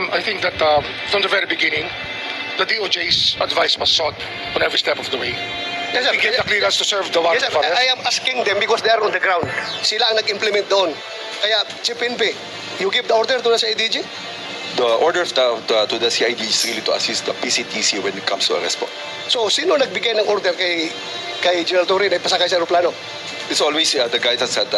I think that from the very beginning, the DOJ's advice was sought on every step of the way. Yes, sir. We get the clearance to serve the warrant Yes, of sir. arrest. I am asking them because they are on the ground. Sila ang nag-implement doon. Kaya, Chief PNP, you give the order to the CIDG? The order to the CID is really to assist the PCTC when it comes to arrest po. So, sino nagbigay ng order kay General Torre na ipasakay sa aeroplano? It's always the guidance that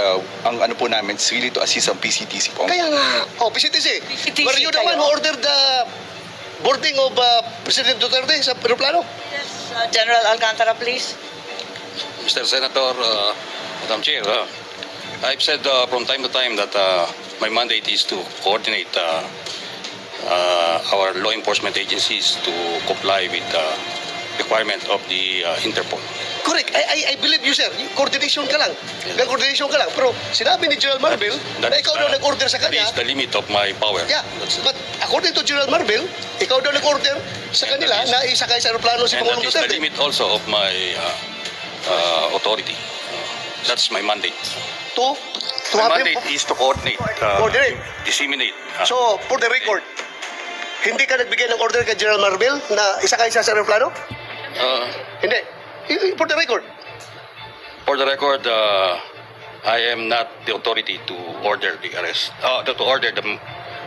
ang ano po namin is really to assist ang PCTC po. Kaya nga, PCTC. PCTC Were you the one kayo? who ordered the boarding of President Duterte sa aeroplano? Yes, General Alcantara, please. Mr. Senator, Madam Chair, I've said from time to time that my mandate is to coordinate our law enforcement agencies to comply with the requirement of the Interpol. Correct. I believe you, sir. Coordination ka lang. Coordination ka lang. Pero sinabi ni General Marvel na ikaw daw nag-order sa That kanya. is the limit of my power. Yeah, but according to General Marvel, ikaw daw nag-order sa And kanila that is- na isakay sa aeroplano si And that Pangulong is the Duterte. limit also of my authority. That's my mandate. To My have him. mandate is to coordinate, Coordinate. disseminate. So, for the record, hindi ka nagbigay ng order kay General Marvel na isakay siya sa aeroplano? Hindi. For the record. For the record, I am not the authority to order the arrest, to order the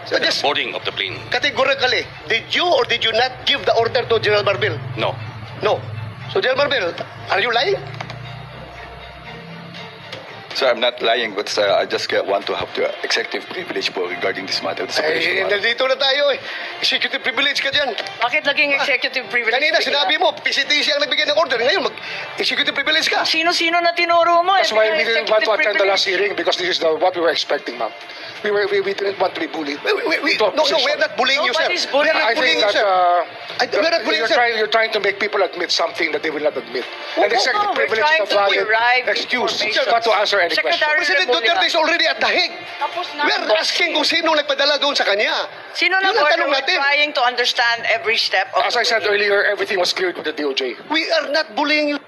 So just boarding of the plane. categorically, did you or did you not give the order to General Marvel? No. No. So, General Marvel, are you lying? So I'm not lying, but I just want to have the executive privilege po regarding this matter. The separation matter. Nandito na tayo eh. Executive privilege ka dyan. Bakit naging executive privilege? Kanina sinabi mo, PCTC ang nagbigay ng order. Ngayon, mag-executive privilege ka. Sino-sino na tinuro mo? That's why we didn't want to attend the Executive last hearing because this is what we were expecting, ma'am. We didn't want to be bullied. No, we're not bullying you, sir. Nobody's bullying. We're not I bullying think you, that sir. We're not bullying, sir. you're trying to make people admit something that they will not admit. No, And executive we're privilege trying is a to valid derive excuse information. not to answer any question. Secretary President Duterte is already at the Hague. Tapos na. We're asking kung sino nagpadala doon sa kanya. Sino Yun ang nag-order? tanong We're natin. trying to understand every step of As I said earlier, everything was cleared with the DOJ. We are not bullying you.